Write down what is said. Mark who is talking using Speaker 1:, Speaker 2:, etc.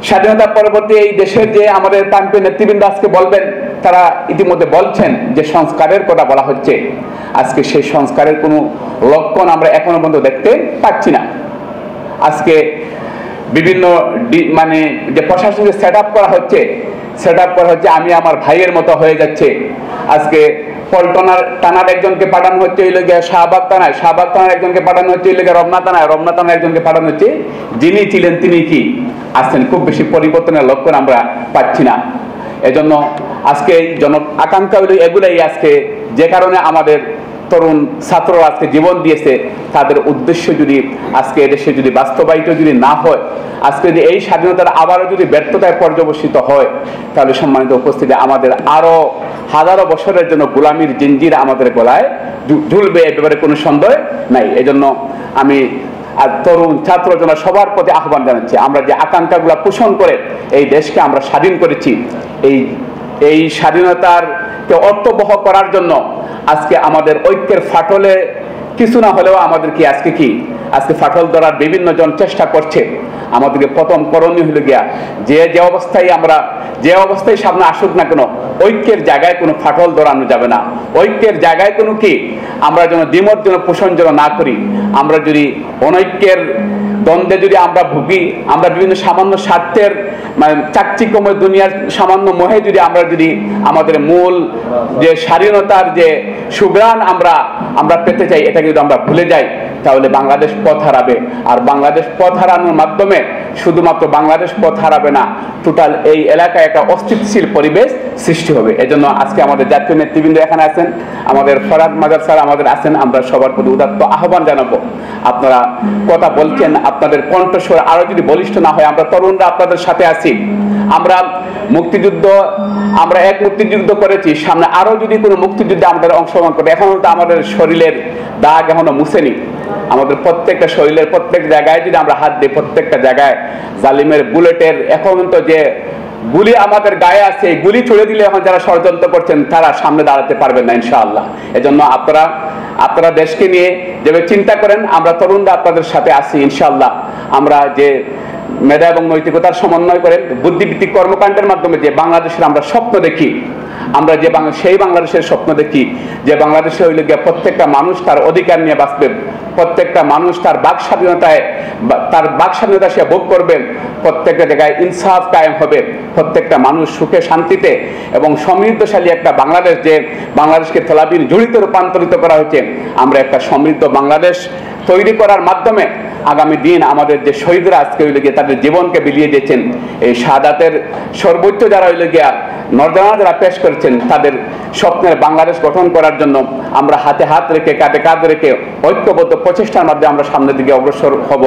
Speaker 1: স্বাধীনতা পরবর্তী এই দেশের যে আমাদের প্রান্তীয় নেতৃবৃন্দ আজকে বলবেন, তারা ইতিমধ্যে বলছেন যে সংস্কারের কথা বলা হচ্ছে। আজকে সেই সংস্কারের কোনো লক্ষণ আমরা এখনো পর্যন্ত দেখতে পাচ্ছি না। আজকে বিভিন্ন মানে যে প্রশাসনিক সেট আপ করা হচ্ছে, আমি আমার ভাইয়ের মতো হয়ে যাচ্ছে। আজকে পল্টনার থানার একজনকে পাঠানো হচ্ছে হইল গিয়ে শাহবাগ থানার একজনকে পাঠানো হচ্ছে হইল গিয়ে রমনা থানার একজনকে পাঠানো হচ্ছে। যিনি ছিলেন তিনি কি আসছেন, খুব বেশি পরিবর্তনের লক্ষণ আমরা পাচ্ছি না। এজন্য আজকে জন আকাঙ্ক্ষা হইল এগুলাই, আজকে যে কারণে আমাদের তরুণ ছাত্ররা আজকে জীবন দিয়েছে, তাদের উদ্দেশ্য যদি আজকে এদেশে যদি বাস্তবায়িত যদি না হয়, আজকে যদি এই স্বাধীনতার আবারও যদি ব্যর্থতায় পর্যবসিত হয়, তাহলে সম্মানিত উপস্থিতি আমাদের আরো হাজারো বছরের জন্য গোলামির জিঞ্জির আমাদের গলায় ঝুলবে, এ ব্যাপারে কোনো সন্দেহ নাই। এজন্য আমি আর তরুণ ছাত্র জনতা সবার প্রতি আহ্বান জানাচ্ছি, আমরা যে আকাঙ্ক্ষাগুলো পোষণ করে এই দেশকে আমরা স্বাধীন করেছি, এই স্বাধীনতারকে অর্থবহ করার জন্য আজকে আমাদের ঐক্যের ফাটলে কিছু না হলেও আমাদের কি আজকে ফাটল ধরার বিভিন্ন জন চেষ্টা করছে। আমাদেরকে প্রথম করণীয় হলো গিয়া যে অবস্থায় সামনে আসুক না কেন, ঐক্যের জায়গায় কোনো ফাটল ধরানো যাবে না। ঐক্যের জায়গায় কোনো আমরা যেন দ্বিমত যেন পোষণ যেন না করি। আমরা যদি অনৈক্যের দ্বন্দ্বে যদি আমরা ভুগি, আমরা বিভিন্ন সামান্য স্বার্থের মানে চাকচিক্যময় দুনিয়ার সামান্য মোহে যদি আমাদের মূল যে স্বাধীনতার যে সুগ্রাণ আমরা পেতে চাই, এটাকে যদি আমরা ভুলে যাই, তাহলে বাংলাদেশ পথ হারাবে। আর বাংলাদেশ পথ হারানোর মাধ্যমে শুধুমাত্র বাংলাদেশ পথ হারাবে না, টোটাল এই এলাকায় একটা অস্থিতিশীল পরিবেশ সৃষ্টি হবে। এজন্য আজকে আমাদের জাতীয় নেতৃবৃন্দ এখানে আছেন, আমাদের ফরহাদ মাজার স্যার আমাদের আছেন, আমরা সবার প্রতি উদাত্ত আহ্বান জানাবো। আপনারা কথা বলছেন, আপনাদের কণ্ঠস্বর আরো যদি বলিষ্ঠ না হয়, আমরা তরুণরা আপনাদের সাথে আছি। আমরা এক মুক্তিযুদ্ধ করেছি, সামনে আরো যদি কোনো মুক্তিযুদ্ধে আমাদের অংশগ্রহণ করে, এখনো তো আমাদের শরীরের দাগ এখনো মুছেনি। আমাদের প্রত্যেকটা শরীরের প্রত্যেক জায়গায় যদি আমরা হাত দিই, প্রত্যেকটা জায়গায় জালিমের বুলেটের এখন তো যে গুলি আমাদের গায়ে আছে, এই গুলি ছুড়ে দিলে এখন যারা ষড়যন্ত্র করছেন তারা সামনে দাঁড়াতে পারবেন না ইনশাআল্লাহ। এজন্য আপনারা দেশকে নিয়ে যেভাবে চিন্তা করেন, আমরা তরুণরা আপনাদের সাথে আছি ইনশাআল্লাহ। আমরা যে মেধা এবং নৈতিকতার সমন্বয় করে বুদ্ধিভিত্তিক কর্মকাণ্ডের মাধ্যমে যে বাংলাদেশের আমরা স্বপ্ন দেখি, আমরা সেই বাংলাদেশের স্বপ্ন দেখি যে বাংলাদেশে হইলে গিয়ে প্রত্যেকটা মানুষ তার অধিকার নিয়ে বাঁচবে, প্রত্যেকটা মানুষ তার বাক স্বাধীনতা সে ভোগ করবেন, প্রত্যেকটা জায়গায় ইনসাফ কায়েম হবে, প্রত্যেকটা মানুষ সুখে শান্তিতে এবং সমৃদ্ধশালী একটা বাংলাদেশ, যে বাংলাদেশকে তেলাবির ঝুড়িতে রূপান্তরিত করা হয়েছে, আমরা একটা সমৃদ্ধ বাংলাদেশ তৈরি করার মাধ্যমে আগামী দিন আমাদের যে শহীদরা আজকে হইলে গিয়ে তাদের জীবনকে বিলিয়ে দিয়েছেন, এই শাহাদাতের সর্বোচ্চ যারা হইলে গিয়া নর্দনা যারা পেশ করেছেন, তাদের স্বপ্নের বাংলাদেশ গঠন করার জন্য আমরা হাতে হাত রেখে কাঁধে কাঁধ রেখে ঐক্যবদ্ধ প্রচেষ্টার মাধ্যমে আমরা সামনের দিকে অগ্রসর হব।